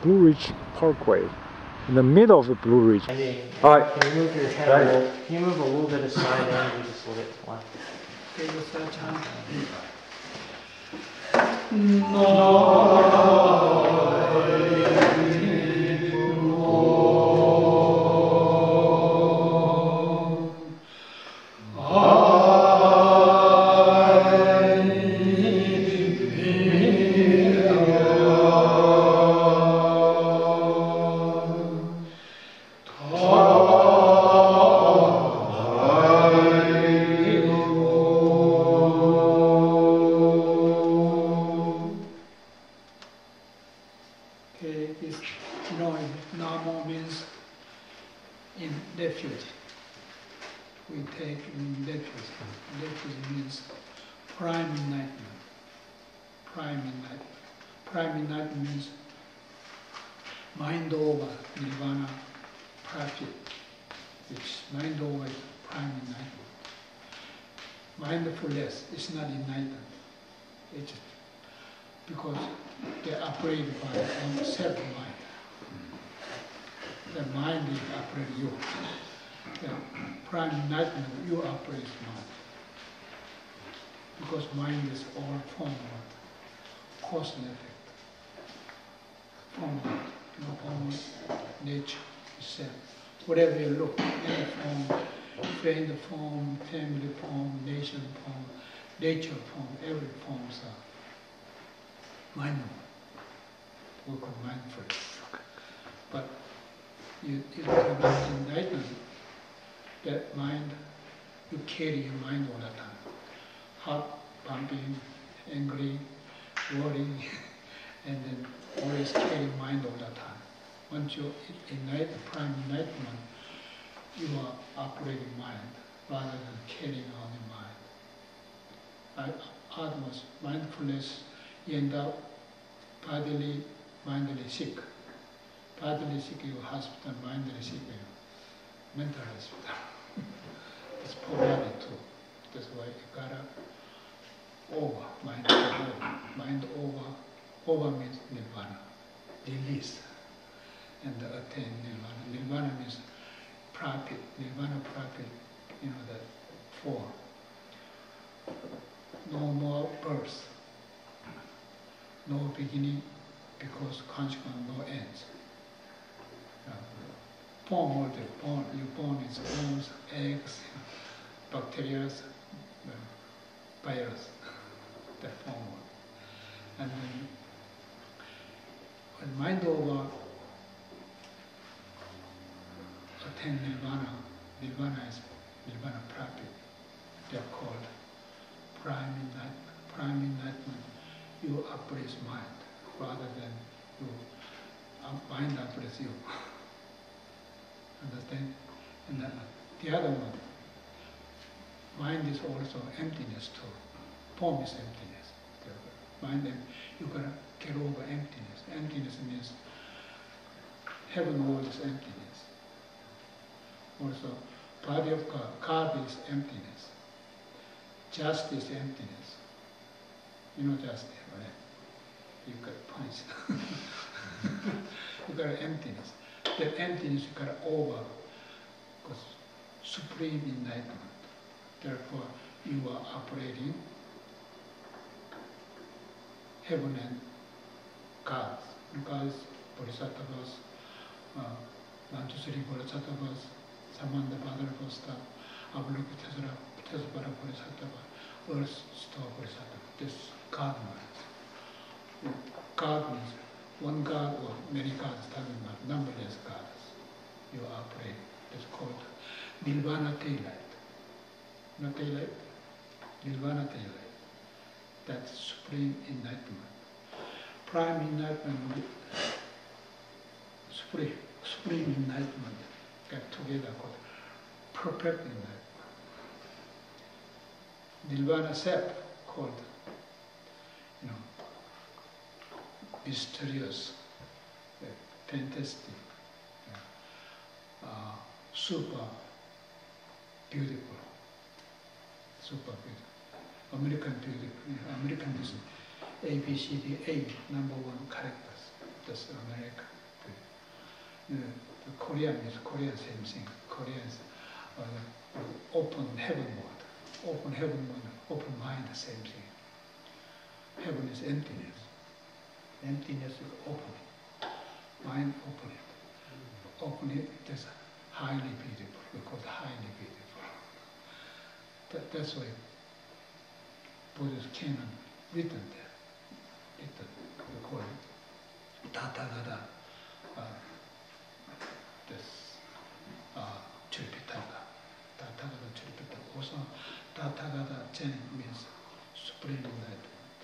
Blue Ridge Parkway, in the middle of the Blue Ridge. Andy, Alright. can you move your head a little? Can you move a little bit aside, Andy, just a little bit left? Okay, the third time. Okay, this, Dharma means in refuge. We take in refuge. Refuge means prime enlightenment. Prime enlightenment. Prime enlightenment means mind over nirvana profit, which mind over is prime enlightenment. Mindfulness is not enlightenment. It's because they are operated by one self-mind. The mind is operating you. The prime enlightenment, you operate mind. Because mind is all form of cause and effect. Form of, form of nature itself. Whatever you look, any form, friend form, family form, nation form, nature form, every forms are mindful, work of mindfulness. But you cannot enlighten that mind, you carry your mind all the time. Heart pumping, angry, worry, and then always carry mind all the time. Once you ignite the prime enlightenment, you are operating mind rather than carrying on the mind. Otherwise, mindfulness, you end up bodily, mindily sick. Bodily sick, you hospital, mindily sick, you mental hospital. It's polarity too. That's why you gotta over, mind over. Mind over. Over means nirvana, release, and attain nirvana. Nirvana means profit. Nirvana profit, that four. No more birth. No beginning, because consequent no ends. Born, you born is bones, eggs, bacteria, virus, that form. And then when mind over attain nirvana, nirvana is nirvana profit. They are called prime enlightenment. Prime enlightenment. You operate mind rather than mind operates you. Understand? And the other one, mind is also emptiness too. Form is emptiness. Mind, you gotta get over emptiness. Emptiness means heaven world is emptiness. Also, body of God, God is emptiness. Justice is emptiness. You know justice, right? You got punch. You got emptiness. That emptiness you got over because supreme enlightenment. Therefore, you are operating heaven and gods. Gods, bodhisattvas, Manjusri bodhisattvas, Samanda Bhadrapasta, Avalokitesvara bodhisattva, Earth Star bodhisattva. This God mind. God means one God or many gods, talking about numberless gods. You operate. It's called Nirvana daylight. Not daylight, Nirvana daylight. That's supreme enlightenment. Prime enlightenment, supreme enlightenment get together called perfect enlightenment. Nirvana self called, mysterious, fantastic, super beautiful, American beautiful. American is A, B, C, D, A, number one characters. That's America. The Korean same thing. Koreans open heavenward, open mind, same thing. Heaven is emptiness. Emptiness is open. Mind open it. Open it, that's highly beautiful. We call it highly beautiful. That's why Buddhist canon written there. We call it Tathagata. Tripitaka. Tathagata Tripitaka. Also, Tathagata Zen means supreme enlightenment.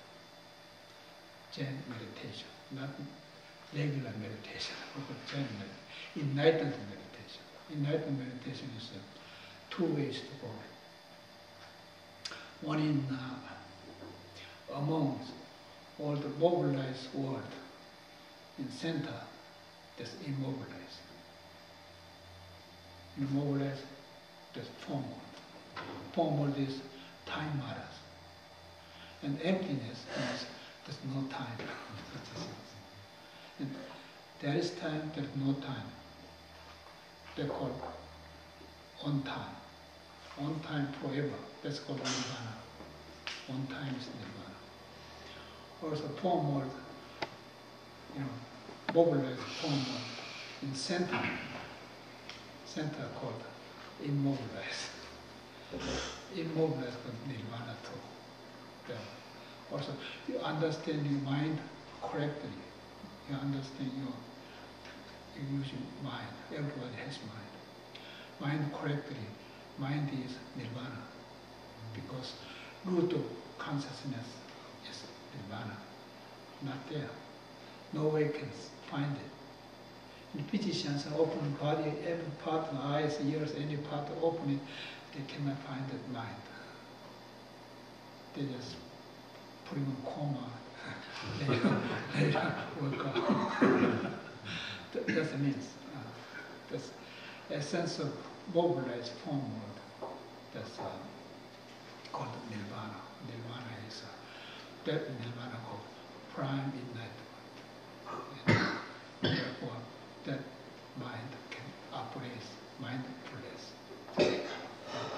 Zen meditation, not regular meditation. Zen meditation. Enlightened meditation. Enlightened meditation is two ways to go. One in among all the mobilized world, in center, that's immobilized. Immobilized, that's form world. Form world is time matters. And emptiness means there's no time. And there is time, there's no time. They're called on time. On time forever. That's called nirvana. On time is nirvana. Also form world, mobilized form world in center called immobilized. Immobilized called nirvana too. Yeah. Also, you understand your mind correctly. You understand you use your mind. Everybody has mind. Mind correctly. Mind is nirvana. Because root of consciousness is nirvana. Not there. No way can find it. In physicians open body, every part, eyes, ears, any part open it, they cannot find that mind. They just put him in coma. Later work out. That's the means. That's essence of mobilized form world. That's called nirvana. Nirvana is that nirvana called prime enlightenment. Therefore, that mind can operate mindfulness.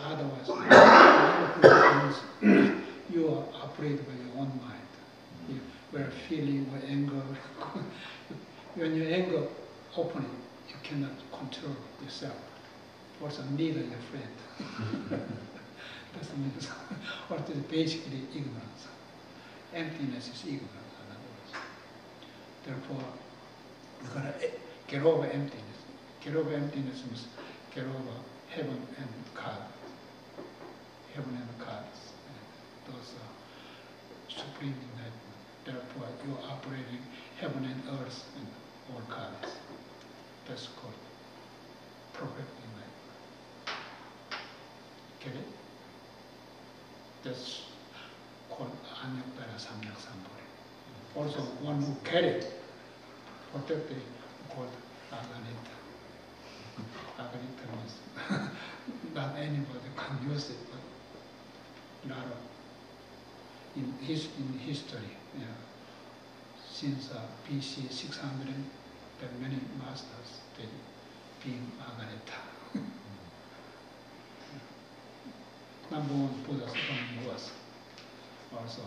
Otherwise, mindfulness means you are operated by your own mind. You are feeling or anger. When your anger open, you cannot control yourself. Also, neither your friend. That's the means. Or it is basically ignorance. Emptiness is ignorance, in other words. Therefore, you're going to get over emptiness. Get over emptiness means get over heaven and God. Heaven and God. Those are supreme enlightenment. Therefore, you are operating heaven and earth and all gods. That's called perfect enlightenment. Get it? That's called Anyapara Samyak Sambhuri. Also, one who carried protected called Aganita. Aganita means not anybody can use it, but a lot of in history, since BC 600, there are many masters they being Aganita. Number one Buddha's coming was also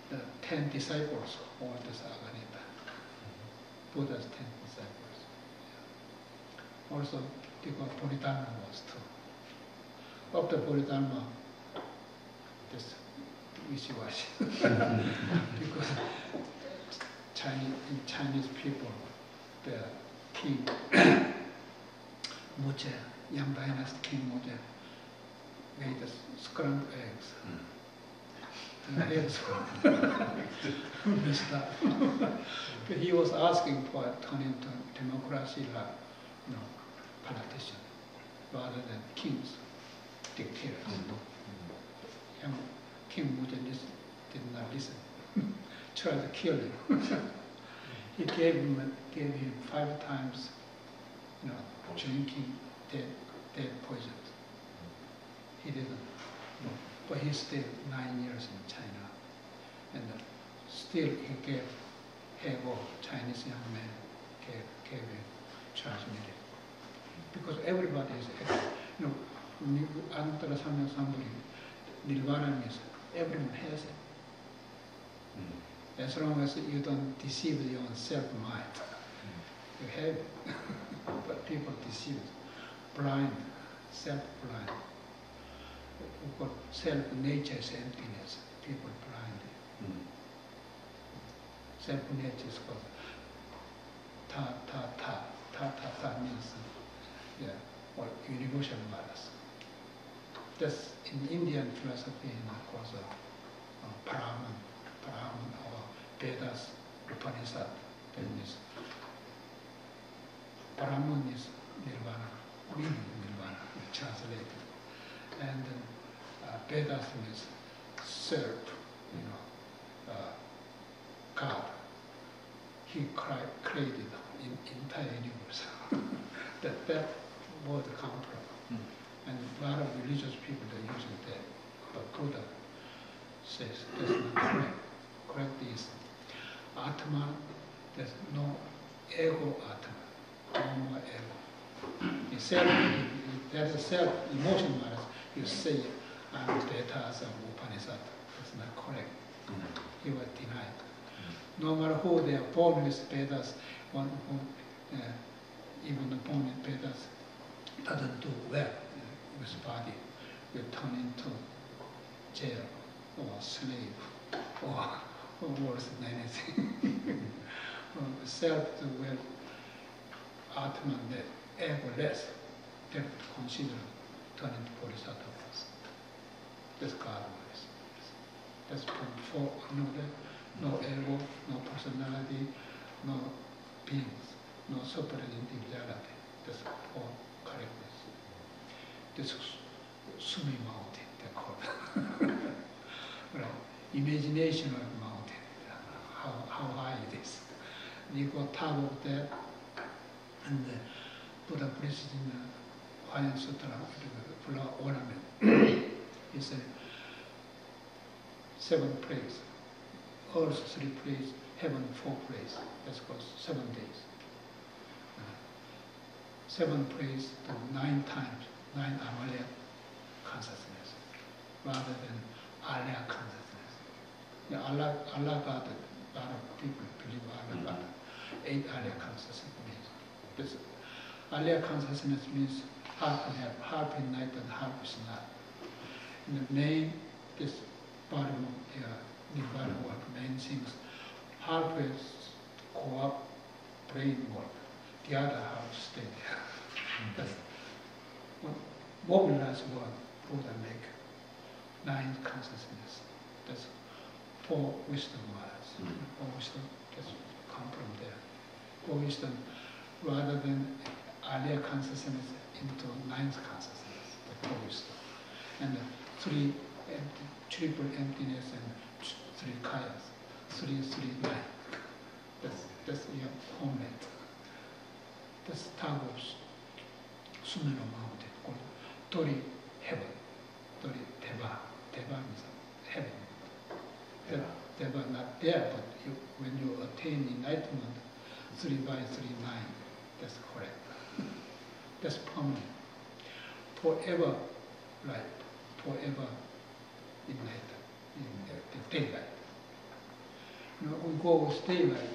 the 10 disciples, all this Aganita. Buddha's 10 disciples. Also, because Bodhidharma was too. After Bodhidharma, this wishy-washy. Because Chinese people, the king, Muje, Yang Dynasty King Muje, made scrambled eggs. And eggs were messed up. But he was asking for turning to democracy like, politician, rather than kings, dictators. And King Muje did not listen. Tried to kill him. He gave him 5 times, drinking dead poison. He didn't. But he stayed 9 years in China, and still he gave Hego, Chinese young man, came and transmitted. Because everybody is, when you enter somebody, nirvana means everyone has it. As long as you don't deceive your own self-mind, you have it. But people deceive, blind, self-blind. What self-nature is emptiness, people blind. Self-nature is called ta means or universal matters. That's in Indian philosophy, called Brahman or Vedas, Upanishad. That means Brahman is nirvana, meaning nirvana, translated. And Vedas means self, God. He created in entire universe. that word come from. And a lot of religious people are using that. But Buddha says that's not correct. Correct is Atman, there's no ego Atman, no more ego. There's a self emotion matters, you say I'm Vedas and Upanishad. That's not correct. He was denied. No matter who they are born with Vedas, one who even the born with Vedas doesn't do well with body, will turn into jail or slave or worse than anything. Self will Atman, the ego-less, they would consider turning to Bodhisattvas. That's God ways. That's for no ego, no personality, no beings, no separate individuality. That's all correctness. This is Sumi mountain, they call it. Right. Imagination of mountain, how high it is. You go top of that, and the Buddha preaches in the Hawaiian Sutra, the flower ornament. He said, 7 praise. Earth 3 praise, heaven 4 praise. That's called 7 days. 7 praise to 9 times, 9 Amalya consciousness, rather than Alaya consciousness. Allah God, a lot of people believe Allah God. 8 Alaya consciousness means. This Alaya consciousness means half in night and half is not. And the main, this bottom of the Nirvana work, main things, half is go up, brain work, the other half stay there. That's what mobilized work Buddha make. 9 consciousness. That's 4 wisdom matters. 4 wisdom, that's come from there. 4 wisdom, rather than Alaya consciousness into 9th consciousness, the 4 wisdom. And 3 triple emptiness and 3 kayas, 3, 9. That's your homeland. That's top of Sumero mountain called Tori heaven. Tori Deva. Deva means heaven. Deva not there, but when you attain enlightenment, 3 by 3, 9. That's correct. That's permanent. Forever light. Forever enlightened. In the daylight. We go with daylight.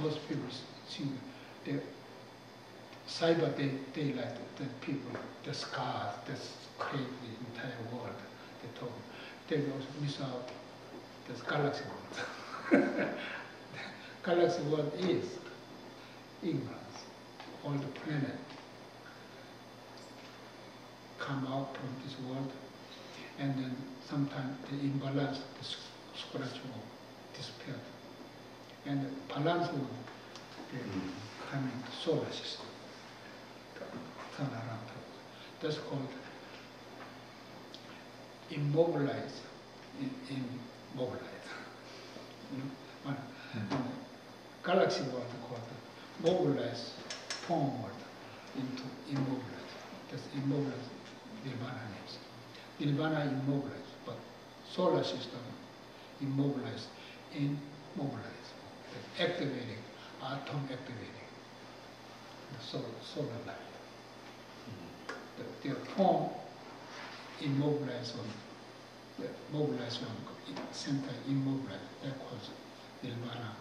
Most people think the cyber daylight, the people, the scars, that create the entire world. They also miss out this galaxy world. Galaxy world is ignorance. All the planet come out from this world, and then sometimes the imbalance, the scratch will disappear. And the balance will be coming solar system, turn around. That's called immobilize, immobilize. Galaxy world called mobilize, forward into immobilize. That's immobilize, Nirvana means. Nirvana immobilize, but solar system immobilize, immobilize. activating, atom activating the solar light. The form immobilized one, the mobilized one, center immobilized, that was Nirvana,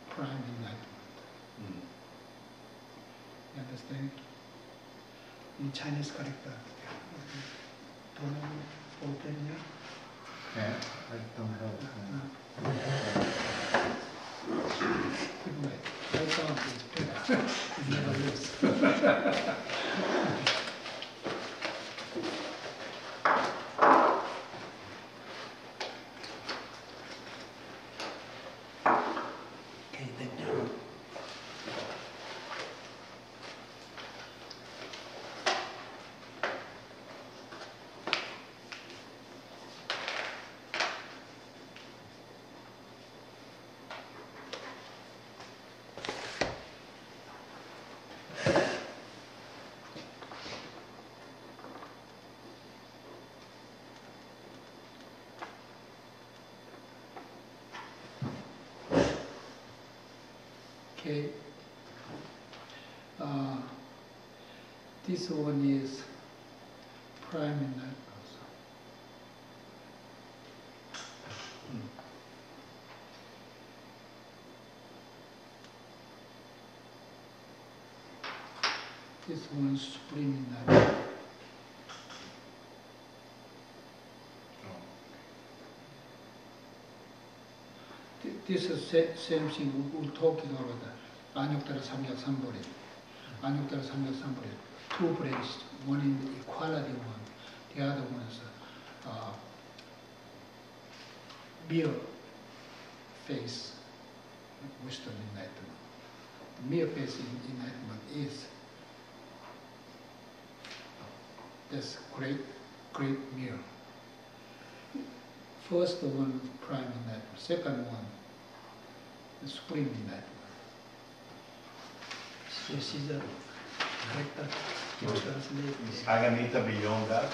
prime enlightenment. You understand? In Chinese character, don't know open here? Yeah, I don't have. Good night. I found it better. It never lose. Okay, thank you. Okay. This one is prime enlightenment. This one is supreme enlightenment. This is same thing we're talking about the Anyuttara Samyak Sambodhi. Anyuttara Samyak Sambodhi. Two branches, one in the equality one, the other one is mere face wisdom enlightenment. The mere face enlightenment is this great mirror. First one, prime enlightenment. Second one, the supreme enlightenment. You see the character? Is Aganita beyond that?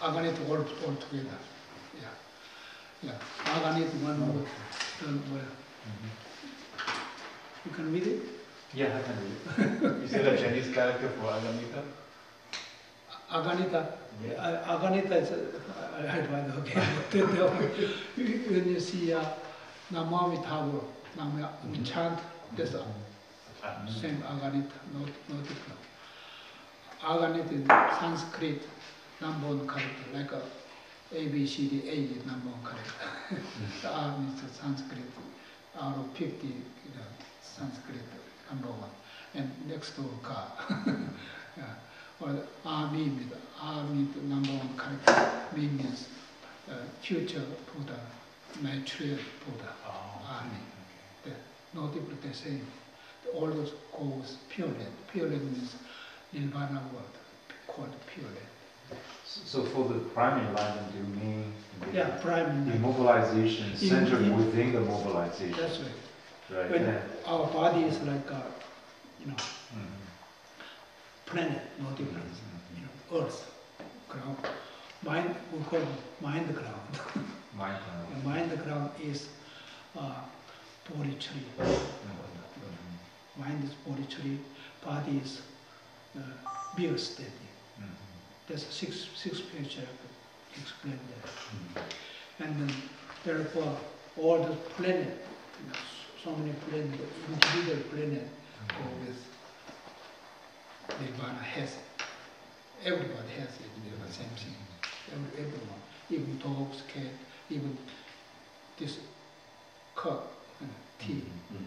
Aganita all together. Yeah. Aganita one word. You can read it? Yeah, I can read it. Is there a Chinese character for Aganita? Aganita. Yeah. Aganita is I write okay. When you see Namami Tavo, chant, that's same Aganita, no different. Aganita is Sanskrit number one character, like A, B, C, D, A is number one character. The R is Sanskrit, out of 50, Sanskrit number one. And next to Ka. Yeah. Or Ami means number one character. Mi means future Buddha, material Buddha. Ami. No different, the same. All those goes pure land. Pure land means Nirvana word called pure land. So for the prime enlightenment, you mean prime immobilization centered within the mobilization. That's right. Right. When our body is like planet, no difference. Earth, ground. Mind, we call mind ground. Mind ground is body tree. Mind is body tree, body is beer steady. There's six page I explain that. And then therefore all the planet, so many planets, individual planet go with Nirvana has it. Everybody has it, the same thing. Everyone, even dogs, cat, even this cup, tea,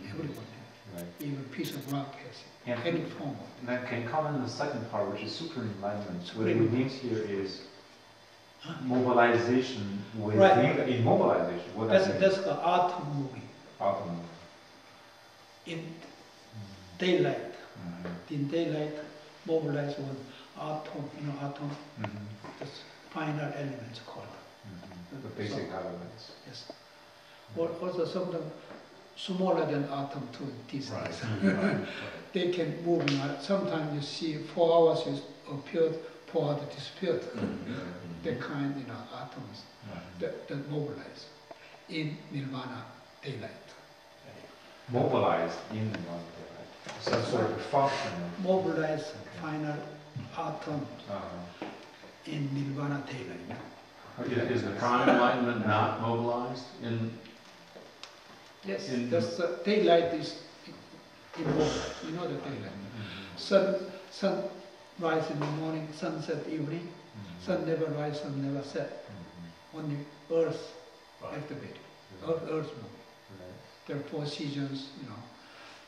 everyone has it. Right. Even a piece of rock has it. Any form of it. Then can you comment on the second part, which is super enlightenment? What it means here is mobilization within immobilization. What that's the atom moving. Atom moving. In daylight. In daylight, mobilize one atom, atom. That's final elements called. The basic elements. Yes. Also sometimes smaller than atom to this size. They can move. Sometimes you see 4 hours is appeared, 4 hours disappeared. That kind, atoms that mobilize in Nirvana daylight. Mobilized in the non-daylight. Some sort of function. Mobilized final atom Uh-huh. in nirvana daylight. Is the prime enlightenment not mobilized in? Yes, In- that's daylight is involved. You know the daylight. Sun rise in the morning, sunset evening. Sun never rise, sun never set. Only earth activated. Earth move. There are 4 seasons,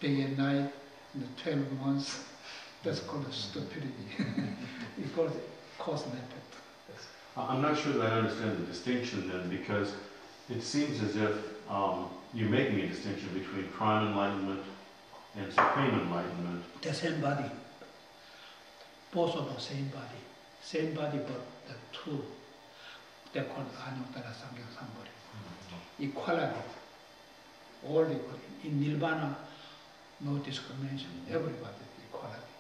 day and night, in the 12 months. That's called stupidity. It's called cause and effect. I'm not sure that I understand the distinction then, because it seems as if you're making a distinction between prime enlightenment and supreme enlightenment. The same body. Both of the same body. Same body, but the two. They're called Anuttara Samgya Sambhari. Equality. All equal. In Nirvana, no discrimination. Everybody equality.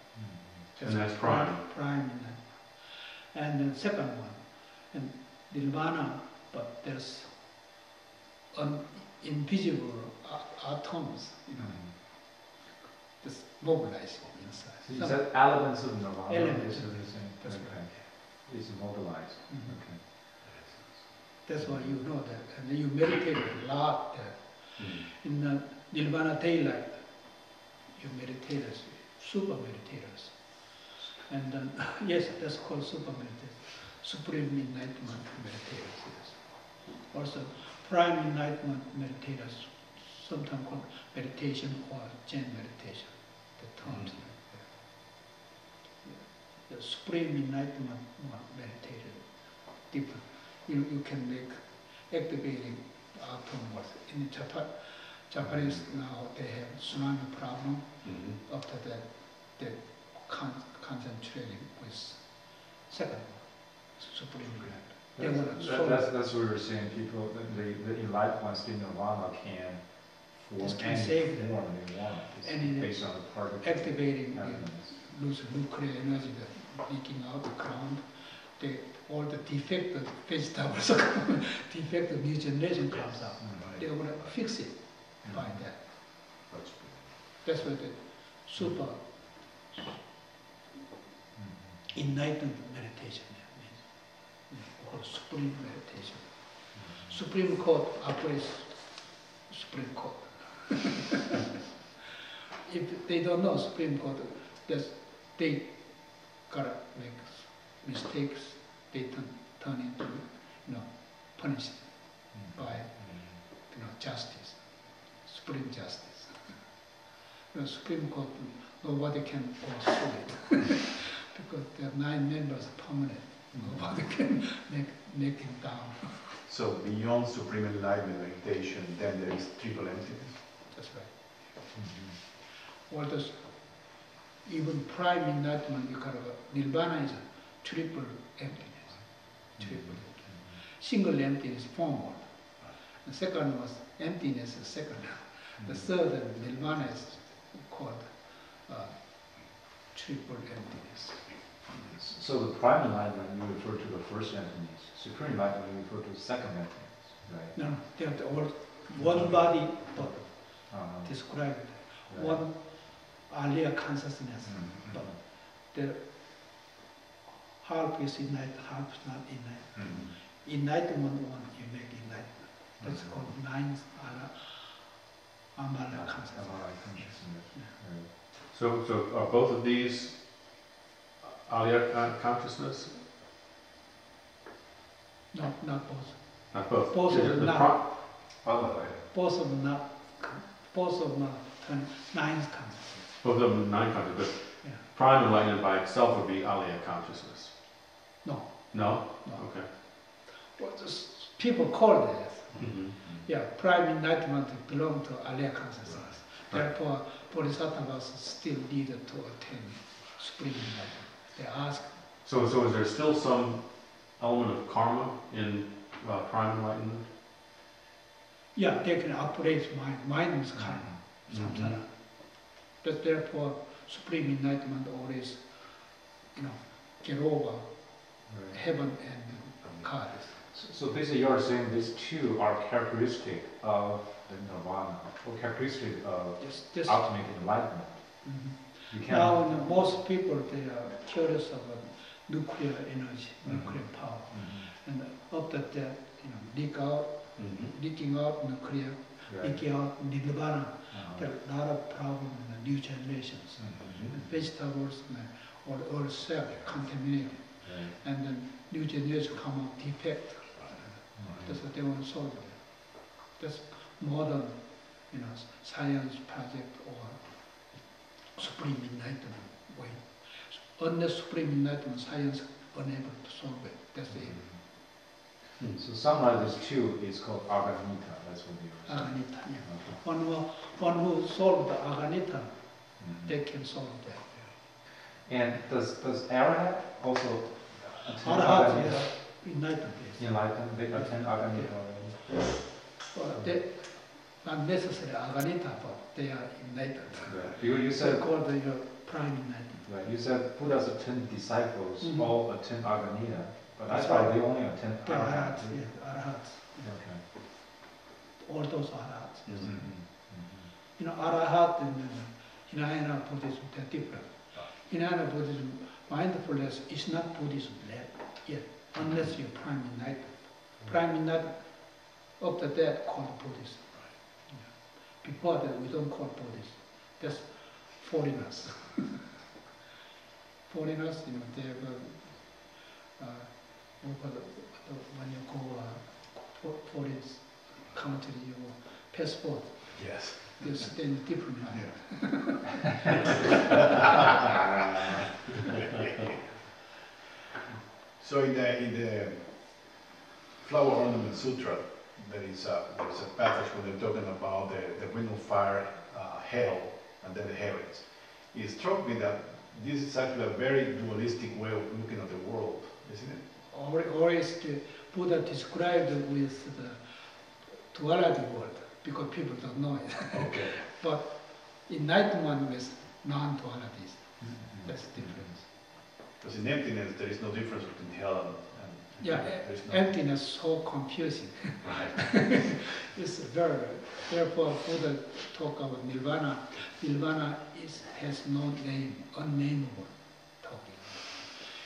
And that's prime. Prime. And the second one, in Nirvana, but there's invisible atoms, just mobilizing inside. So you said elements of nirvana. Elements. Is what you're saying. That's Okay. right. It's mobilized. Mhm. Okay. That's why you know that. And then you meditate a lot there. In the Nirvana daylight, you meditators, super meditators. And then, yes, that's called super meditators. Supreme enlightenment meditators, yes. Also, prime enlightenment meditators, sometimes called meditation or Zen meditation, the terms like that. The supreme enlightenment meditator, different. You can make activating afterwards. In Japanese now they have tsunami problem. After that, they concentrating with second supreme enlightenment. They want to That's what we were saying. People, the enlightened ones in nirvana can form This can any save them. form they want. It's Any- based on the particle. activating the elements. lose nuclear energy that leaking out the ground. All the defective vegetables, defective new generation comes out. They want to fix it by that. That's what the super enlightened meditation means. Called supreme meditation. Supreme Court operates Supreme Court. If they don't know Supreme Court, they gotta make mistakes. They turn into, punished by, justice, supreme justice. Supreme Court, nobody can go through it because there are 9 members permanent. Nobody can make him down. So beyond supreme enlightenment meditation, then there is triple emptiness. That's right. All those, even prime enlightenment, you gotta go. Nirvana is a triple emptiness. Triple emptiness. Single emptiness, formal. The second was emptiness, the second. The third, nirvana, is called triple emptiness. So the prime enlightenment, you refer to the first emptiness. Supreme enlightenment, you refer to the second emptiness, right? No, they are all one body, but described. Right. One earlier consciousness, but the half is enlightened, half is not enlightened. Enlightenment one, you make enlightenment. That's called 9th Amala consciousness. Right. So are both of these aliyah consciousness? No, not both. Not both. Both of The them not. Both of them not. Both of them not. 9th consciousness. Both of them 9 consciousness, but Yeah. prime enlightenment by itself would be aliyah consciousness. No. No? No. Okay. Well, people call that. Mhm. Yeah, prime enlightenment belong to aliyah consciousness. Right. Therefore, bodhisattvas still need to attain supreme enlightenment. They ask. So is there still some element of karma in prime enlightenment? Yeah, they can operate mind. Mind is karma, samsara. But therefore, supreme enlightenment always, get over heaven and God. So basically you are saying these two are characteristic of the nirvana, or characteristic of This, ultimate enlightenment. Mhm. You can't. Now, most people, they are curious about nuclear energy, nuclear power. Mhm. And after that, leaking out nuclear, Right. leaking out nirvana. There Uh-huh. are a lot of problems in the new generations. Mhm. Vegetables or cell contaminated. Right. And then new generation come out defect. Mhm. That's what they want to solve it. That's modern, science project or supreme enlightenment way. Unless supreme enlightenment, science unable to solve it. That's it. So summarize these two is called Aganita. That's what you were saying. Aganita. Yeah. Okay. One who solved the Aganita, Mhm. they can solve that. And does Arahat also attend Arahat Aganita? is enlightened. Yes. Enlightened, they attend Aganita already? Well, they not necessarily Aganita, but they are enlightened. Right. You They said, call the prime enlightened. right, you said Buddha's 10 disciples Mhm. all attend Aganita, but I That's thought right. they only attend They are Arahat. arahats, yeah, arahats. Okay. All those arahats. Mhm. Arahat and Hinayana Buddhism, they're different. Hinayana Buddhism, mindfulness is not Buddhism yet, unless you're prime enlightened. Prime enlightened, after that, called Buddhism. Yeah. Before that, we don't call Buddhism. That's foreigners. Foreigners, they have when you go foreign country, your passport, Yes. they stand differently. So in the Flower Ornament Sutra, there's a passage where they're talking about the ring of fire, hell, and then the heavens. It struck me that this is actually a very dualistic way of looking at the world, isn't it? Always the Buddha described with the duality world because people don't know it. Okay. But enlightenment with non-dualities, Mhm. that's the difference. Because in emptiness, there is no difference between hell and Yeah, there's no. emptiness is so confusing. Right. It's very, therefore Buddha talk about nirvana. Nirvana has no name, unnameable talking.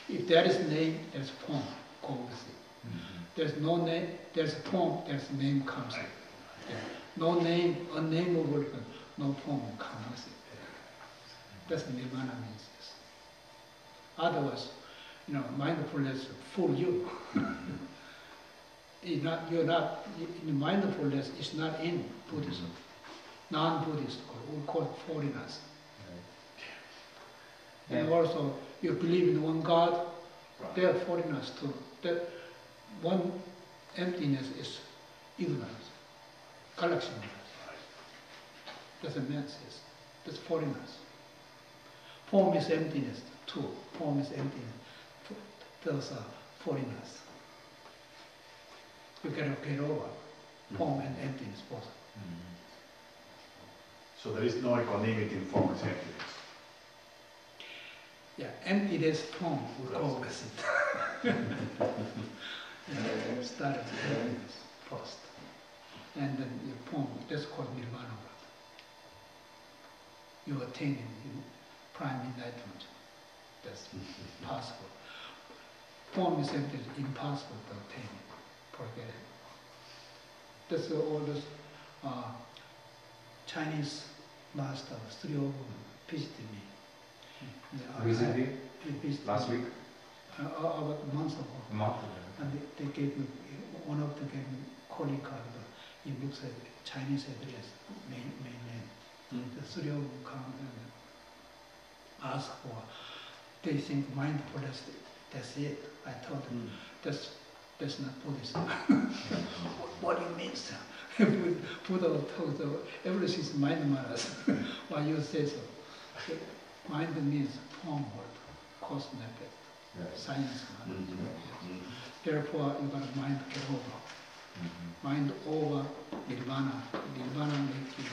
If there is name, there's form, go with it. Mhm. There's no name, there's form, there's name comes in. Yeah. No name, unnameable, but no form comes with it. That's what nirvana means. Yes. Otherwise, mindfulness fool you. Mindfulness is not in Buddhism. Non-Buddhist, or we call it foreigners. And also, you believe in one God, they are foreigners too. That one emptiness is ignorance, galaxy ignorance. That's a man says. That's foreigners. Form is emptiness too. Form is emptiness. Those are foreigners. You cannot get over form and emptiness both. Mhm. So there is no equanimity in form and emptiness. Yeah, emptiness form will go with it. Start with emptiness first. And then the form, that's called nirvana. You attain in prime enlightenment. That's possible. Form is empty, impossible to attain. Forget it. That's all those Chinese masters, 3 of them visited me. Recently, Visited last me, week, about a month ago. a month ago. And they gave me, one of them gave me calling card. It looks like Chinese address, main name. The 3 of them come and ask for, they think mindfulness, that's it. I told them, that's not Buddhism. What do you mean, sir? Buddha told them, everything is mind matters. Why you say so? Mind means form word, cause and effect, Right. science matters. Mm-hmm. Therefore, you got mind get over. Mhm. Mind over nirvana. Nirvana makes you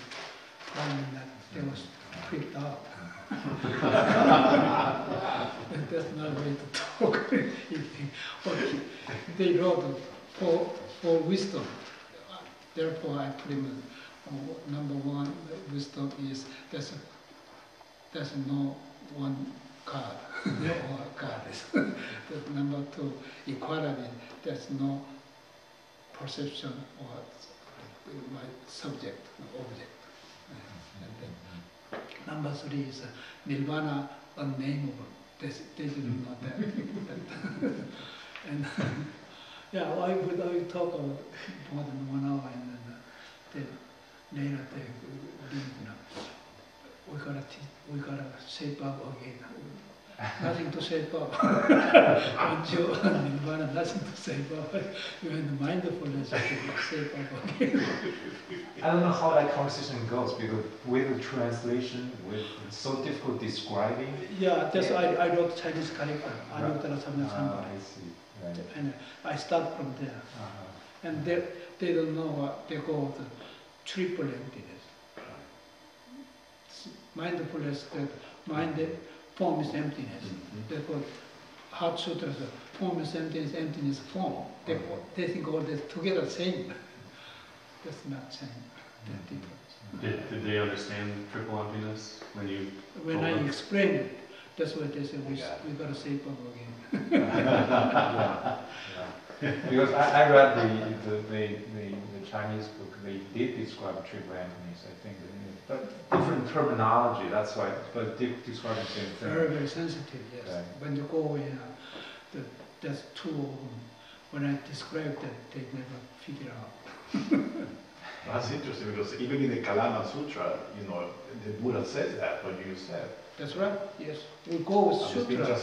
finding that they was freaked out. That's not a way to talk. Okay. They wrote for wisdom. Therefore, I put him number one. Wisdom is there's no one God or goddess. Number two, equality. There's no perception or subject, object. And then number three is nirvana, unnameable. They didn't know that. And yeah, I would talk about more than 1 hour, and then later we gotta shape up again. Nothing to shape up. Once you nirvana, nothing to shape up. When the mindfulness you shape up again. I don't know how that conversation goes because with the translation, it's so difficult describing. Yeah, that's I wrote Chinese curriculum. I see. Right. And I start from there. And they don't know what they call the triple emptiness. Mindfulness, that mind form is emptiness. They call Heart Sutras, form is emptiness, emptiness form. They think all this together same. That's not same. They're different. Did they understand triple emptiness when you? When I explained it, that's what they said. We gotta shape up again. Because I read the Chinese book. They did describe triple emptiness. I think, but different terminology. That's why, but they describe the same thing. Very, very sensitive. Yes. Right. When you go in, there's two of them. When I describe that, they never figure out. That's interesting because even in the Kalama Sutra, the Buddha says that what you said. That's right. Yes. We go with sutra.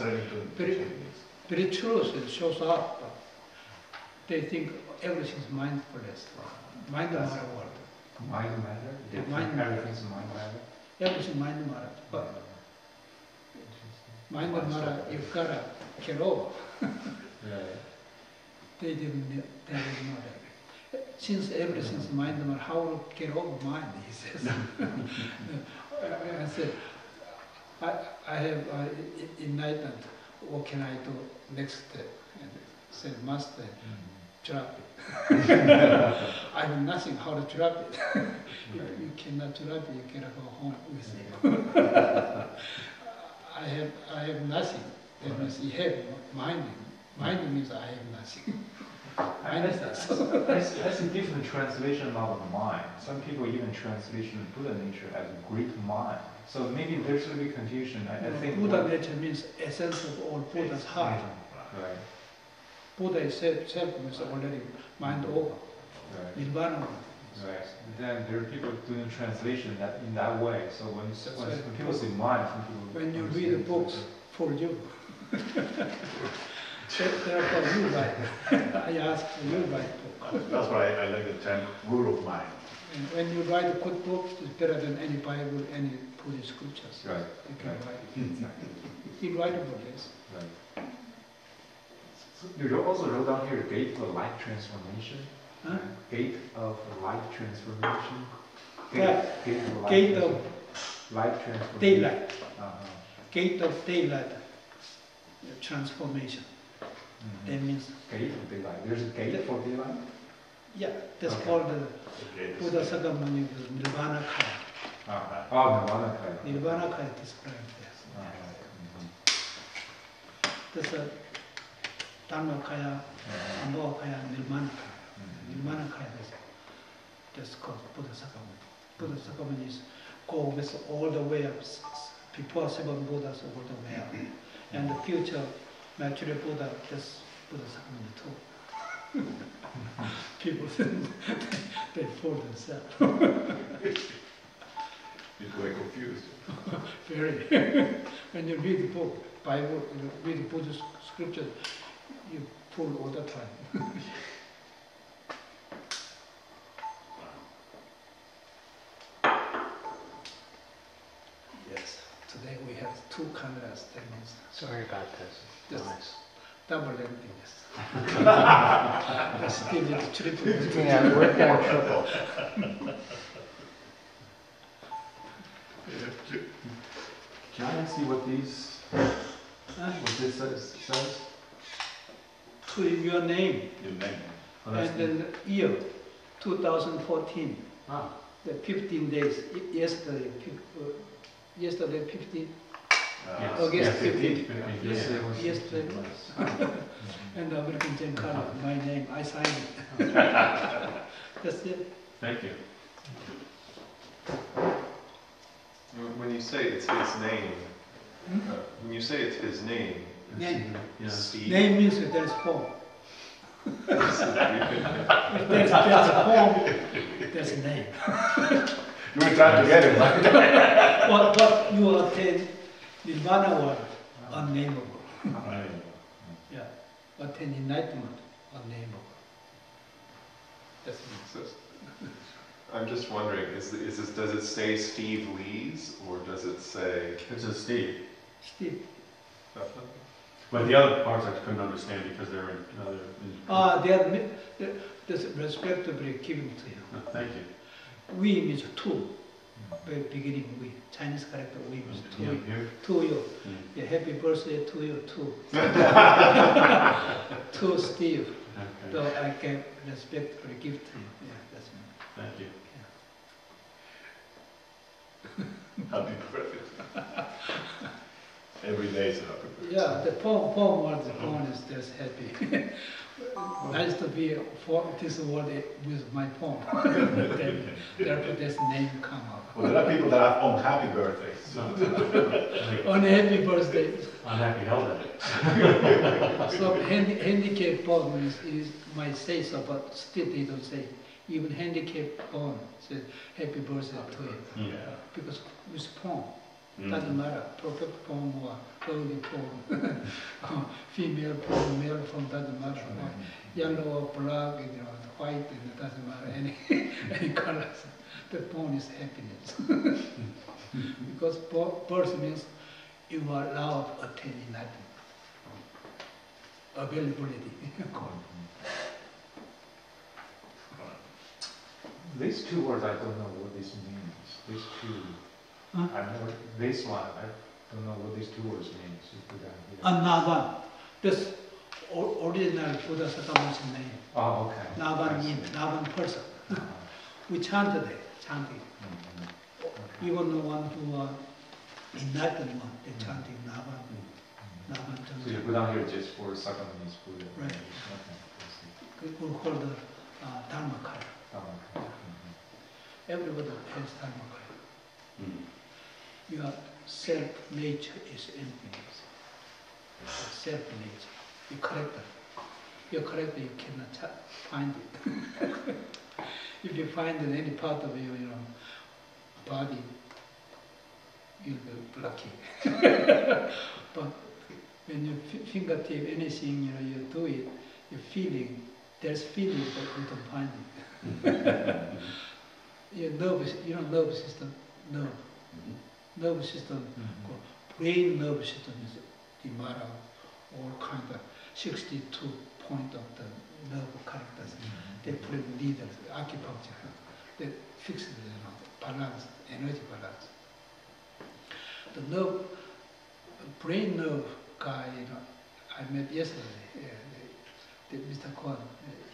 Very truth it shows up. They think everything is mindfulness. Mind matter world. Mind matter? Everything's mind matter? Everything mind matter. But mind matter, you've got to get over. Right. They didn't know that. Since everything's mind matter, how to get over mind, he says. I said, I have enlightenment. What can I do next step? And I said, Master, drop it. I have nothing how to drop it. You cannot drop it, you cannot go home with it. I have nothing. That means you have mind. Mind means I have nothing. That's a different translation of the mind. Some people even translation Buddha nature as a great mind. So maybe there's a bit confusion. I think Buddha nature means essence of all Buddha's heart. Right. Buddha itself is already mind over. Right. Nirvana. Right. Then there are people doing translation that in that way. So when people say mind, some people when you read the books for you. Therefore you write. I ask for you write book. That's why I like the term rule of mind. And when you write a good book, it's better than any Bible, any Buddhist scriptures. Right. You can write it. You write about this. Right. So you also wrote down here gate of light transformation. Huh? Gate of light transformation. Gate of light transformation. daylight. Gate of daylight transformation. That means gate of daylight. There's a gate for daylight? Yeah, that's called the Buddha Sakamani Nirvana Kaya. Nirvana Kaya. Nirvana Kaya describes this. There's a Dharma Kaya, Amba Kaya, Nirvana Kaya. Nirvana Kaya that's called Buddha Sakamani. Buddha Sakamani is go with all the way up, before 7 Buddhas all the way up. And the future Maitreya Buddha, that's Buddha Sakamani too. People think they fool themselves. People are confused. Very. When you read the book, Bible, you read the Buddhist scripture, you fool all the time. Yes. Today we have 2 cameras. That means Sorry about this. Yes. Nice. double emptiness. That's still the triple. Yeah, we're going triple. Can I see what these, what this says? To your name. Your name. Oh, that's And then year 2014, Ah, the 15 days, yesterday 15, yes. August Yeah, 15. Yesterday was Yesterday. 15 months. And the American Zen College, my name, I signed it. That's it. Thank you. When you say it's his name, when you say it's his name, Name. Yeah. Steve. Name means that there's form. If there's form, there's a name. You were trying to get it, right? What you attain Nirvana was unnameable. Right. Yeah. Attain enlightenment, unnameable. That's it. So, I'm just wondering, is this, does it say Steve Lees, or does it say? It's a Steve. Steve. But the other parts I couldn't understand because they're in other. That's respectively given to you. Oh, thank you. We means two. Very beginning we. Chinese character we means two. Yeah, here. To you. Mm. Yeah, happy birthday to you too. To Steve. Okay. So I can respectfully give to you. Yeah, that's me. Thank you. Happy birthday. Every day is a happy birthday. Yeah, the poem was born is just happy. Nice to be for this world with my poem. Therefore, this name come up. Well, there are people that have unhappy birthdays. Like, On happy birthday. unhappy holiday. So handicap born is might say so, but still they don't say. Even handicap born says happy birthday to you. Yeah. Because with poem, Mm. doesn't matter, perfect poem or early poem, female poem, male poem, doesn't matter. Yellow or black, white, it doesn't matter, any colors. The poem is happiness. Because birth means you are allowed to attain enlightenment. Availability. These two words, I don't know what this means. These two, Huh? I know this one, I don't know what these two words mean. So put down here. Navan. This original Buddha Satamu's name. Oh, okay. Navan I see. means Navan person. Uh-huh. We chanted it, chanting. Mhm. Even the one who are enlightened one, they chanting Navan. Navan So you chanting. put down here just for Sakamani's Buddha. Right. Okay, I see. We call the Dharma Kaya. Oh, okay. Mhm. Everybody has Dharma Kaya. Mm. Your self-nature is emptiness. Self-nature. You correct it. Your character you cannot find it. If you find in any part of your body, you'll be lucky. But when you fingertip anything, you do it, you're feeling, there's feeling, but you don't find it. Your nervous system, nervous system, brain nervous system is Dimara, all kind of 62 point of the nerve characters. They put needles, acupuncture, they fix the balance, energy balance. The nerve, brain nerve guy, I met yesterday, Mr. Kwon,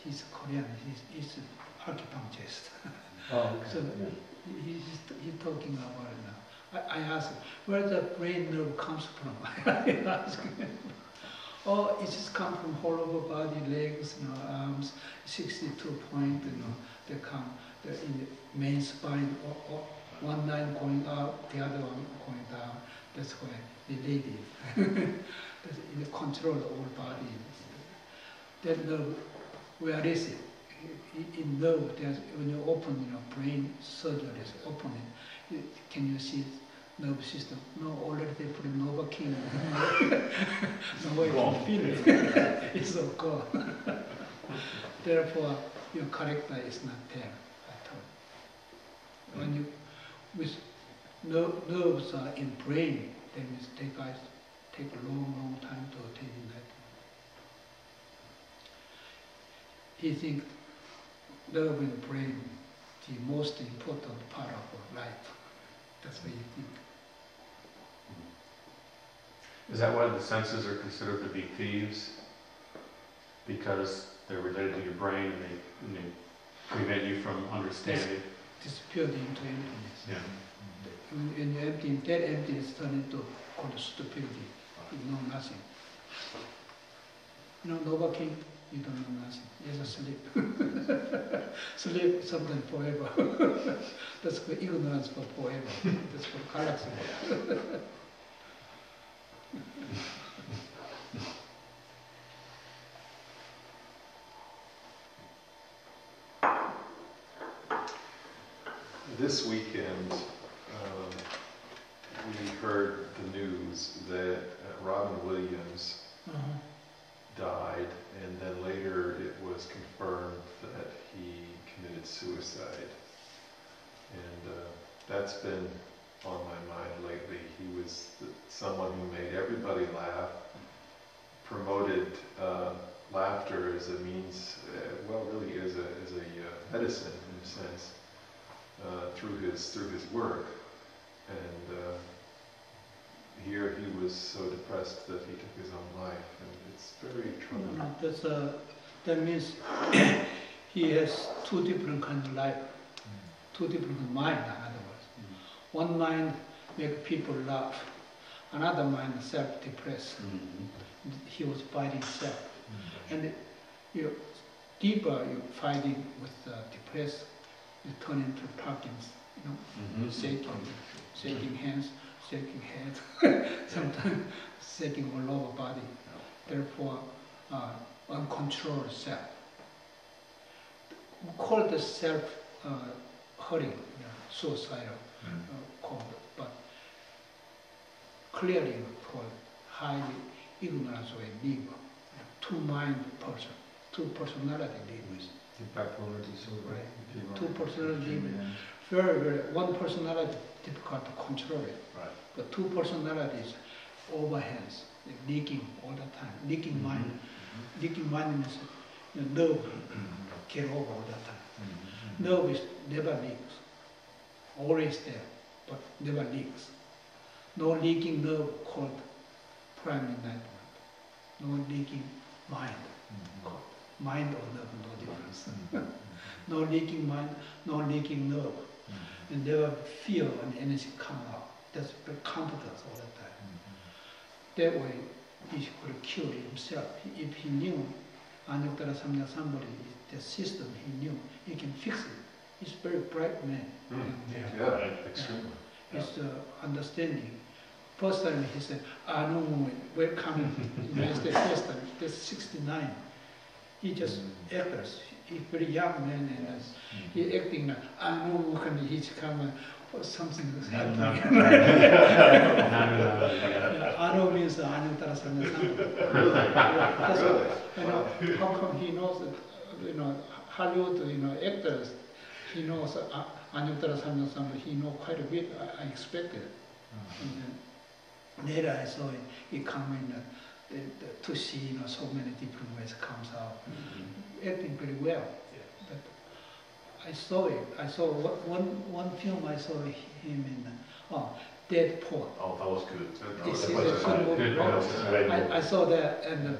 he's Korean, he's an acupuncturist. Oh, okay. So he's talking about it now. I asked him, where the brain nerve comes from? I asked him. Oh, it just comes from whole over body, legs, arms, 62 point, they come in the main spine, or one line going up, the other one going down. That's why the lady, in control of all body. That nerve, where is it? In nerve, there's, when you open brain surgeries, open it, can you see nervous system? No, already they put in Novocaine. No way to feel it. It's all gone. Therefore, your character is not there at all. When you, with nerves are in brain, then it take a long time to attain enlightenment. He thinks nerve and brain the most important part of life. That's what you think. Is that why the senses are considered to be thieves? because they're related to your brain and they prevent you from understanding. Disappeared into emptiness. Yeah. When you're empty, that emptiness turns into called stupidity. You know nothing. You know, Nova King, you don't know nothing. You just sleep. Sleep something forever. That's called ignorance for forever. That's called galaxy. This weekend, we heard the news that Robin Williams died, and then later it was confirmed that he committed suicide. And that's been on my mind lately. He was someone who made everybody laugh, promoted laughter as a means, well, really as a medicine in a sense, through his work. And here he was so depressed that he took his own life, and it's very troubling. No, that means he has two different kinds of life, two different mind, in other words. One mind makes people laugh, another mind self-depressed. He was fighting self. And deeper you fighting with depressed, you turn into Parkinson's, you know, shaking hands, shaking head, sometimes shaking all over body. Therefore, uncontrolled self. We call the self hurting, suicidal, called, but clearly called highly ignorance or a liver, two-mind person, two personality livers. Bipolar disorder. Right. Two personality livers. Very, one personality difficult to control it. Right. But two personalities overhands, leaking all the time, leaking mind. Leaking mind means nerve get over all the time. Nerve is never leaks, always there, but never leaks. No leaking nerve called prime enlightenment. No leaking mind called mind or nerve, no difference. No leaking mind, no leaking nerve. And never feel when anything comes out. That's very competence all the time. That way, he could kill himself. If he knew Anyuttara Samya somebody, the system he knew, he can fix it. He's a very bright man. Extremely. His understanding. First time he said, no, welcome to the United States. First time, that's 69. He just actors. He's very young man, and he acting like, no, he's coming. Something is happening. Anu means Anyuttara Samya Samya. How come he knows that, Hollywood, actors, he knows Anyuttara Samya Samya, he knows quite a bit, I expected. And then later I saw he come in to see, so many different ways comes out, acting very well. I saw it. I saw one film. I saw him in Dead Port. Oh, that was good. This is a good movie. I saw that, and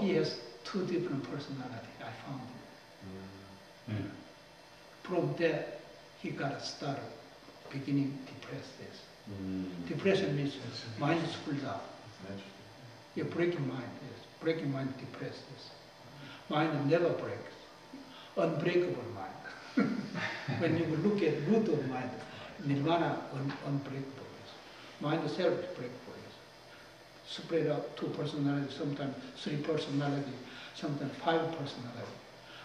he has two different personalities. I found it. From that, he got started, beginning depressed. Depression means mind is pulled out. Yeah, breaking mind. Yes, breaking mind, depressed. Yes. Mind never breaks. Unbreakable mind. When you look at root of mind, nirvana unbreakable. Mind itself is breakable. Spread out two personalities, sometimes three personalities, sometimes five personalities.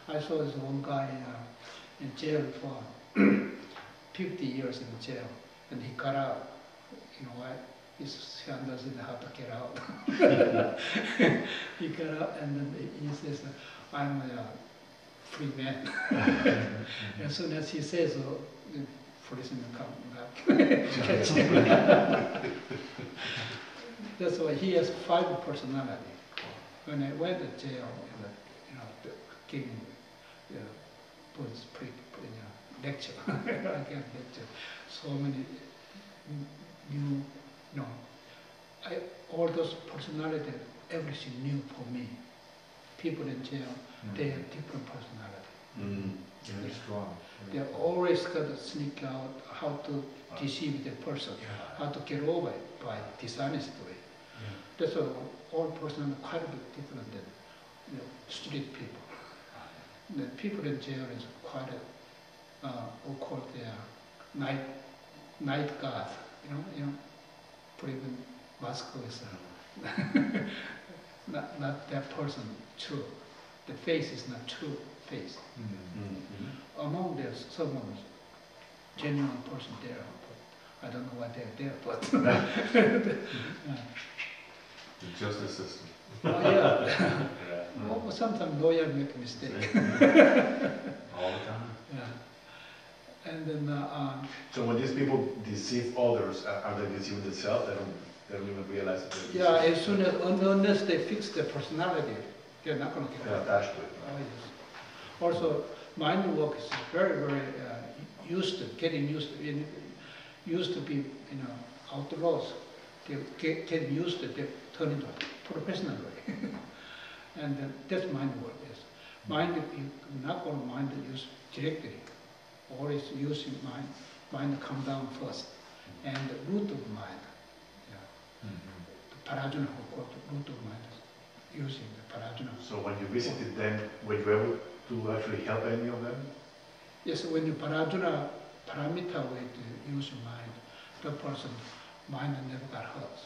I saw this one guy in jail for 50 years in jail, and he got out. You know why? He doesn't know how to get out. He got out, and then he says, I'm a free man. As soon as he says so, the policeman come back. Catch him. That's why he has five personalities. When I went to jail, gave him lecture. I gave lecture. So many new, all those personalities, everything new for me. people in jail, they have different personality. Very strong. They're always got to sneak out, how to deceive the person, how to get over it by dishonest way. That's why all person are quite a bit different than street people. The people in jail is quite a, we call their night guard. Put even Moscow is not that person true. The face is not true face. Among there's someone genuine person there, but I don't know why they're there. But The justice system. yeah. Well, sometimes lawyers make a mistake. All the time. Yeah. And then So when these people deceive others, are they deceiving themselves? They don't even realize that they're yeah, deceiving. as soon as unless they fix their personality, they're not going to get They're out. attached to it. Oh, yes. Also, mind work is very, very getting used to. Used to be, outdoors. They get used to. They turn into professional way, and that's mind work. Yes, mind. You're not going to mind use directly. Always using mind. Mind come down first, and the root of mind. Yeah. The parajuna, of course, the root of mind is using the parajuna. So when you visited them, were you able to actually help any of them? Yes, when you paramita way to use your mind, the person mind never got hurt.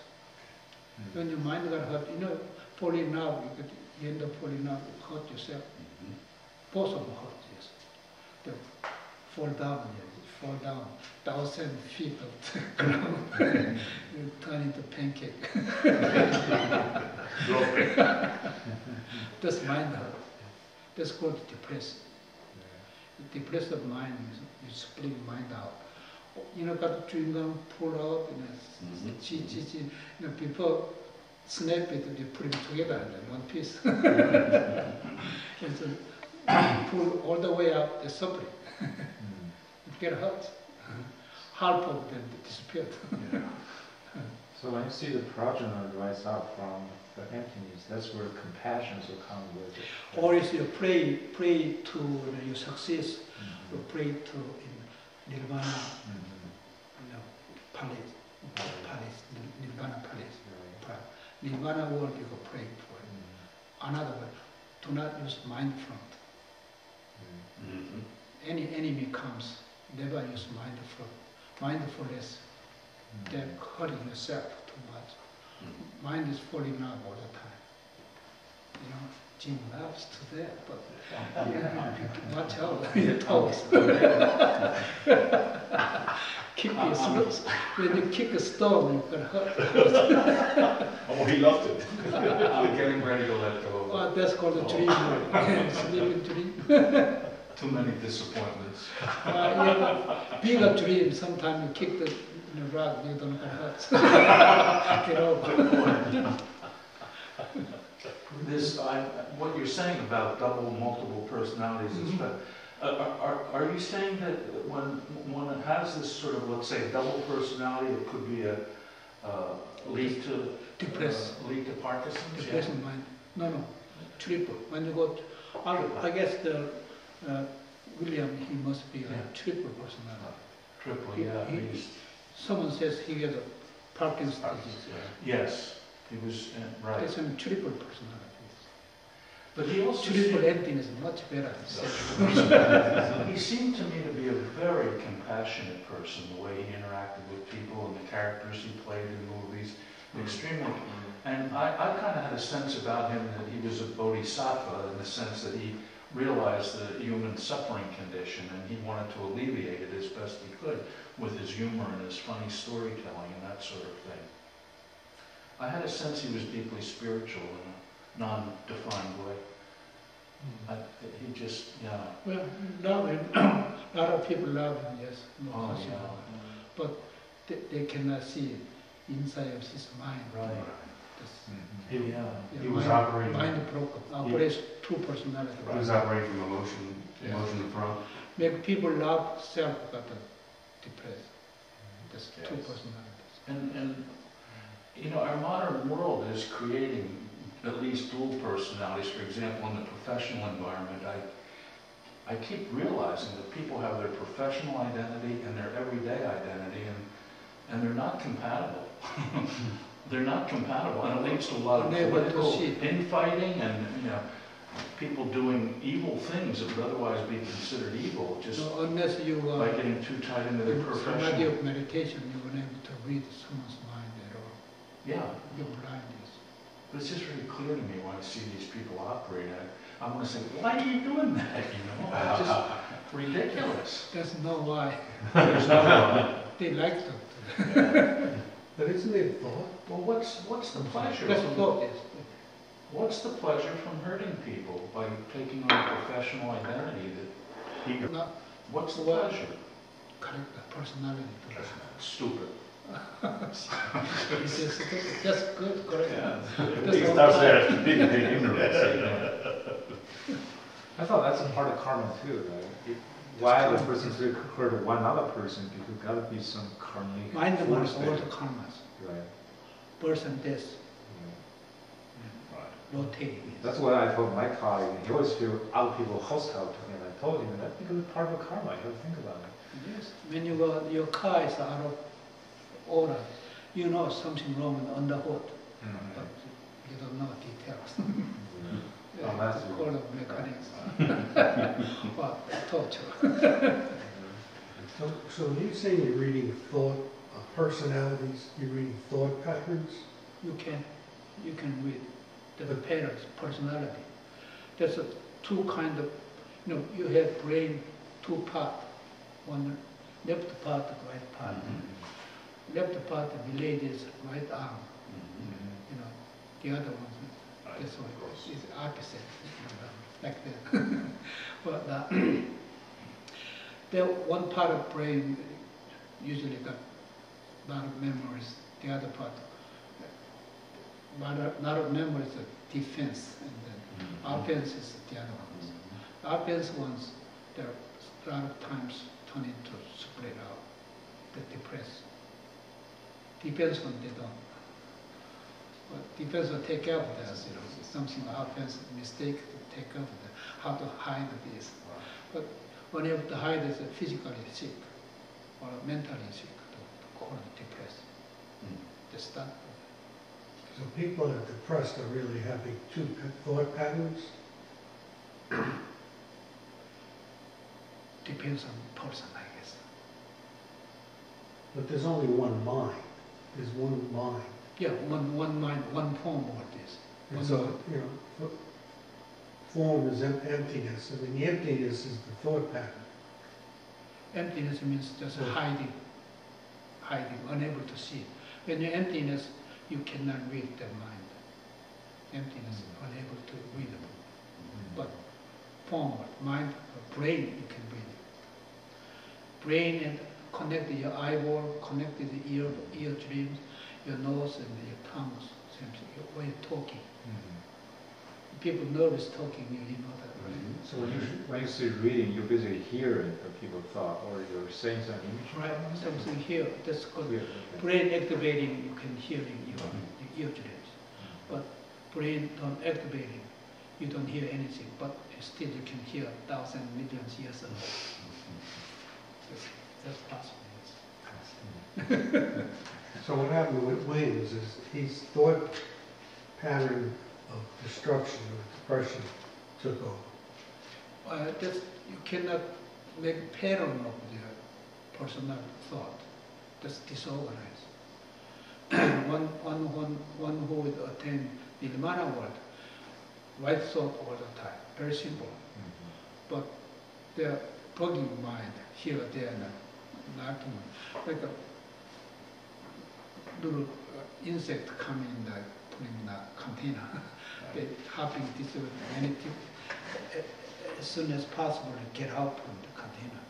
When your mind got hurt, falling in love, you end up falling in love, you hurt yourself. Both of them hurt, yes. They fall down, 1,000 feet of the ground, you turn into pancake. That's mind hurt. That's called depressed. The depressed of mind is splitting mind out. Got chewing gum, pull out, people snap it, they put it together in one piece. And so pull all the way up, they suffering. It get hurt. Half of them disappeared. So when you see the prajna rise up from the emptiness, that's where compassion will come with it. Or if you pray to your success, you pray to nirvana, palace, nirvana palace. Nirvana world you can pray for it. Another word, do not use mind front. Any enemy comes, never use mind front. Mindfulness, they're hurting yourself too much. Mind is falling out all the time. Jim loves to that, but watch out, he talks. Kick your stones. When you kick a stone, you can hurt. Oh, he loved it. We're getting ready to let go. Oh, that's called a dream. Sleeping dream. Too many disappointments. Being a dream, sometimes you kick the rug, you don't get hurt. Get over. What you're saying about double, multiple personalities is that, are you saying that when one has this sort of, let's say, double personality, it could be a lead to lead to Parkinson's? Depression mind. No, triple. When you go, I guess the William, he must be a triple personality. Triple, Someone says he has a Parkinson's disease. Yes, he was right. That's a triple personality. But he also triple emptiness is much better. He seemed to me to be a very compassionate person, the way he interacted with people and the characters he played in movies. Extremely. And I kind of had a sense about him that he was a bodhisattva in the sense that he realized the human suffering condition and he wanted to alleviate it as best he could with his humor and his funny storytelling and that sort of thing. I had a sense he was deeply spiritual in a non-defined way. He just, Well, love him. A lot of people love him, yes. No Oh, question. yeah. But they cannot see inside of his mind. Right. He was operating. Mind broken. Operates two personalities. He was operating from emotion in front. Make people love self but depressed. That's two personalities. And our modern world is creating at least dual personalities. For example, in the professional environment, I keep realizing that people have their professional identity and their everyday identity, and they're not compatible. They're not compatible, and it leads to a lot of political infighting and, you know, people doing evil things that would otherwise be considered evil, just So unless you by getting too tied into their samadhi profession. of meditation, you were able to read someone's mind at all. Yeah, Your blindness. but it's just very clear to me when I see these people operate. I want to say, why are you doing that? You know, it's just ridiculous. That's not why. There's no why. They like to. But isn't it thought? Well, what's the pleasure? That's from- thought is. What's the pleasure from hurting people by taking on a professional identity that he? Not What's the Well, pleasure? correct the personality. Stupid. It's just stupid. That's good, correct. Yeah. It starts there, big ignorance. I thought that's a part of karma too, right? Why the person could hurt one other person, because gotta be some karmic Mind the force all there. the karmas. Right. Birth and death, rotating. That's what I told my colleague. He always feel other people hostile to him. I told him that's because it's part of karma. You have to think about it. Yes. When you go, your car is out of order, you know something wrong on the hood, but you don't know details. Oh, that's Call of mechanics. Well, torture. So when you say you're reading thought personalities, you're reading thought patterns? You can read the patterns, personality. There's two kind of, you have brain two part, one left part, right part. Left part related right arm, the other one, this one is opposite, like that. But the one part of brain usually got a lot of memories, the other part, a lot of memories of defense, and then offense is the other ones. The offense ones, they're a lot of times turn into split out, they depress. Defense one, they don't. But defense will take care of that, something offense, mistake, to take care of that, how to hide this. But when you have to hide is physically sick or mentally sick, to call it depressed. Just that. So people that are depressed are really having two thought patterns? Depends on the person, I guess. But there's only one mind. There's one mind. Yeah, one mind, one form of this. And so, form is emptiness. I mean, the emptiness is the thought pattern. Emptiness means just hiding, unable to see. When you're emptiness, you cannot read the mind. Emptiness, unable to read it. But form, mind, brain, you can read it. Brain and connect your eyeball, connect the ear dreams, your nose and your tongues, same thing, when you're talking. People nervous talking, you know that, right? So when you say reading, you're basically hearing what people thought, or you're saying something. Right, something here, that's called Okay. brain activating, you can hear in your ear dreams. But brain don't activating, you don't hear anything, but still you can hear 1,000 millions years ago. That's possible. So what happened with Williams is his thought pattern of destruction or depression took over. You cannot make a pattern of the personal thought. That's disorganized. one who would attain the Nirvana world, right thought all the time, very simple. But their bugging mind here, there, and not like a little insect coming in the put in the container. They hopping this way, and as soon as possible to get out from the container.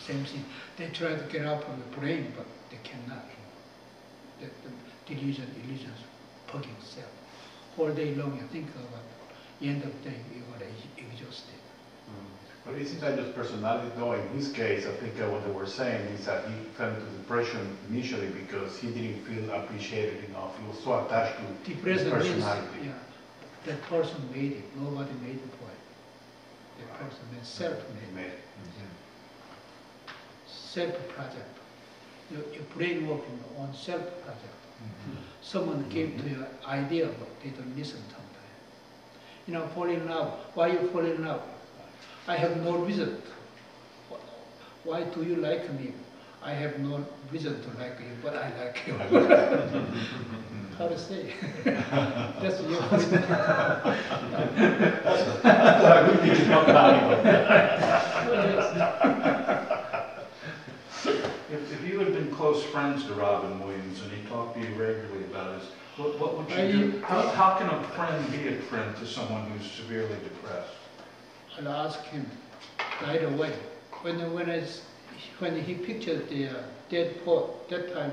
Same thing. They try to get out from the brain, but they cannot. The illusions, poking itself. All day long you think about it. At the end of the day, you are exhausted. But isn't that just personality though? In his case, I think what they were saying is that he fell into depression initially because he didn't feel appreciated enough. He was so attached to his Depression means, personality. yeah, that person made it, nobody made it for him. That person is self-made, self-project. Your brain working on self-project. Someone came to your idea, but they don't listen sometimes. You know, fall in love. Why you fall in love? I have no reason. Why do you like me? I have no reason to like you, but I like you. How to say? That's your reason. If you had been close friends to Robin Williams and he talked to you regularly about his, what would you do? How can a friend be a friend to someone who's severely depressed? I'll ask him right away. When he pictured the dead poet, that time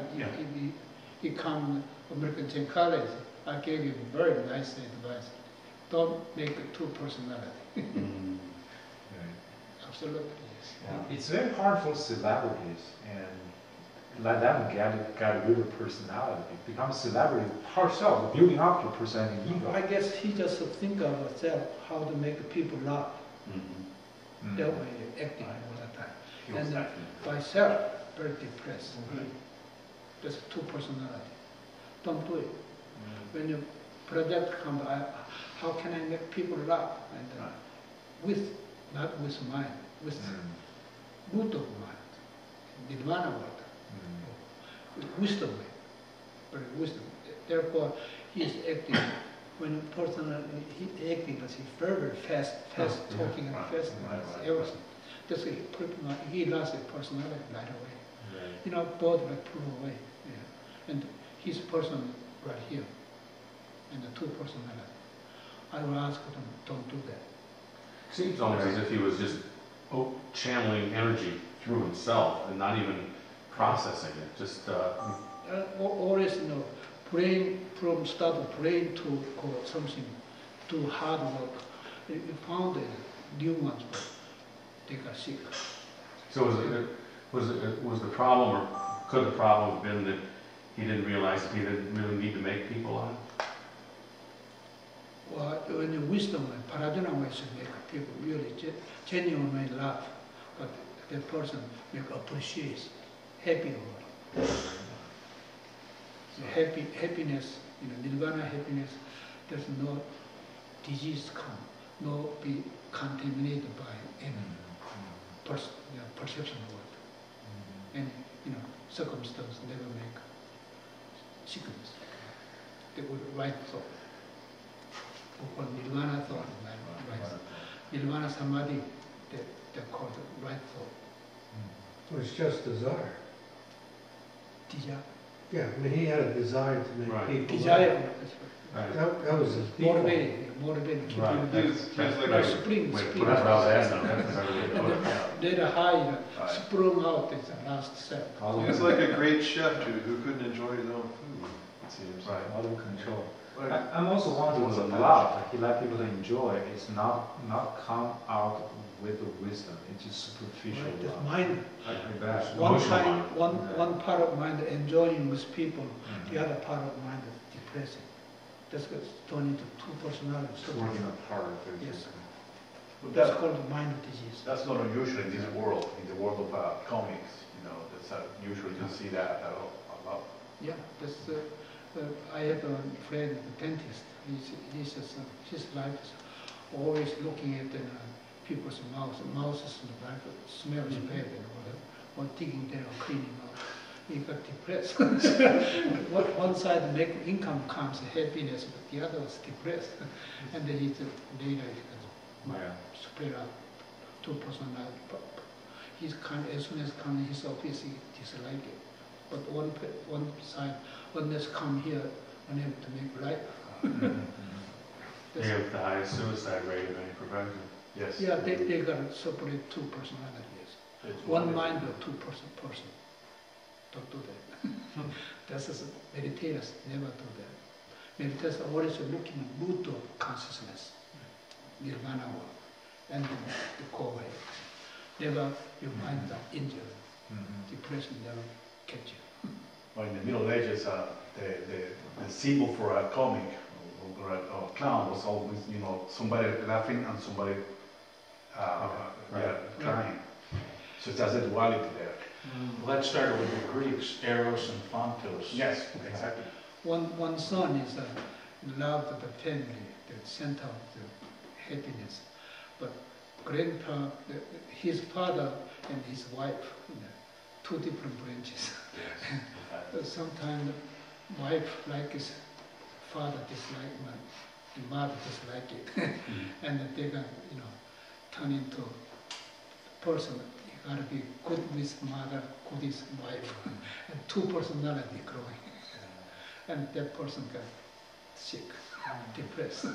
he come American Zen College, I gave him very nice advice. Don't make it two personality. Absolutely, yes. Yeah. It's very hard for celebrities and let them get real personality. Become a celebrity herself, building up your personality ego. I guess he just think of himself how to make people laugh. That way acting all the time. And myself, very depressed. That's two personality. Don't do it. When your project comes, how can I make people laugh? And not with mind, with mood of mind, nirvana word, with wisdom, very wisdom. Therefore, he is acting. When a person he acting, but he's very fast talking and fast everything. That's why he lost his personality right away. You know, both like pull away. Yeah. And his person right here, and the two personality. I will ask them, don't do that. Seems almost as if he was just channeling energy through himself and not even processing it. Just always, you know, brain from start of brain to something, to hard work. You found new ones, but they got sick. So was the problem, or could the problem have been that he didn't realize that he didn't really need to make people laugh? Well, when the wisdom and paradina ways to make people really genuinely laugh, but the person make appreciate, happy over it. So happiness, you know, nirvana happiness, there's no disease come, no be contaminated by any perception of it. And, you know, circumstance never make sickness. They would right thought. Or nirvana thought, right. Nirvana samadhi, they call it right thought. Well, it's just desire. Desire. Yeah, I mean, he had a desire to make people Desire. laugh. That was his default. Motivated. Keep Right. him Like spring. That's what I was asking. Later high, sprung out is the last step. He was like a great chef who couldn't enjoy his own food, it seems. Right, out of control. Like, I'm also wondering the love he let people enjoy is not come out with the wisdom. It's just superficial Right, love. mind. Bad. One part of mind enjoying with people, the other part of mind is depressing. That's what's turned into two personalities. It's working apart. Yes. But That's called the mind disease. that's not unusual in this world, in the world of comics. You know, that's usually you see that a lot. Yeah, that's. I have a friend, a dentist. He says his life is always looking at people's mouths. Mouths like smells bad and whatever, or digging there or cleaning out. He got depressed. One side make income comes happiness, but the other was depressed. And then he said later he got split up, two personality. He's as soon as come in his office he dislike it. But one side, when this come here, unable to make life. They have the highest suicide rate of any profession. Yes. Yeah, they got to separate two personalities. One mind or two person. Don't do that. That's just meditators never do that. Meditators always looking at mood of consciousness, nirvana. and then you go away. Never you find that injury. Depression never catch you. Or in the Middle Ages, the symbol for a comic or a clown was always, somebody laughing and somebody crying. So it has a duality there. Well, that started with the Greeks, Eros and Phontos. Yes, exactly. One son is love the family, the center of the happiness. But grandpa, his father and his wife, two different branches. Sometimes wife like his father dislike the mother dislike it, and they can turn into person. You gotta be good with mother, good with wife, and two personality growing, and that person got sick, depressed.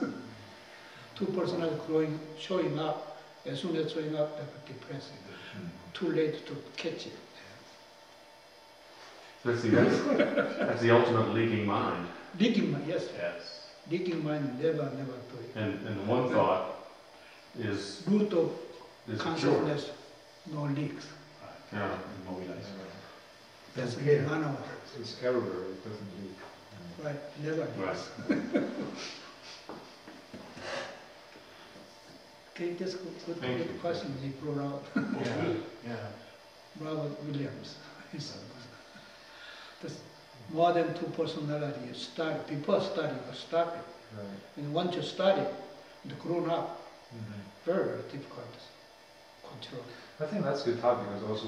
Two personality growing, showing up. As soon as showing up, they got depressed. Too late to catch it. That's the ultimate leaking mind. Leaking mind, yes. Yes. Leaking mind never do it. And one thought is Root of is consciousness, no leaks. Yeah. That's the Okay. manual. It's everywhere, it doesn't leak. Right, never leaks. Okay, that's good question he brought out. Yeah. Robert Williams. That's more than two personalities. Before study was started. Right. And once you study, and grown up, very, very difficult to control. I think that's a good topic because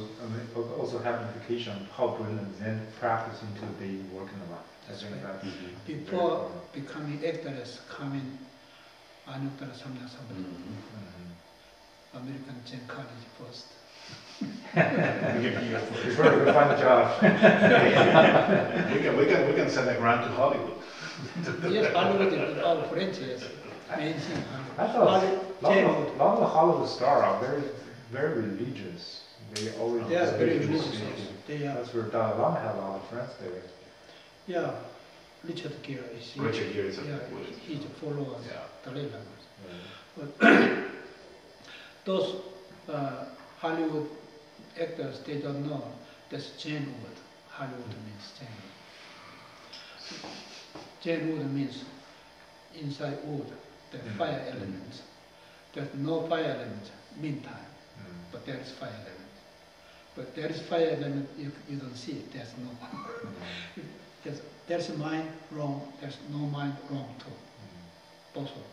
also have implication on how bring the Zen practice into daily work in the life. I That's think right. that's Before becoming actors, coming Anuttara Samya Samaya, American Zen College first. before we find a job. we can send a grant to Hollywood. Yes, Hollywood is all French, yes. Amazing. I thought a Zen lot of the Hollywood stars are very, very religious. They always They are very religious. religious. They are, That's where Dalai Lama had a lot of friends there. yeah. Richard Gere is Richard Gere is a yeah, he's a follower of Yeah. Dalai Lama. But those Hollywood actors, they don't know that's Zen word. Hollywood means Zen. Zen word means inside wood, the fire element. There's no fire element meantime, but there is fire element. But there is fire element, you don't see it, there's no. There's mind wrong, there's no mind wrong too. Both of them.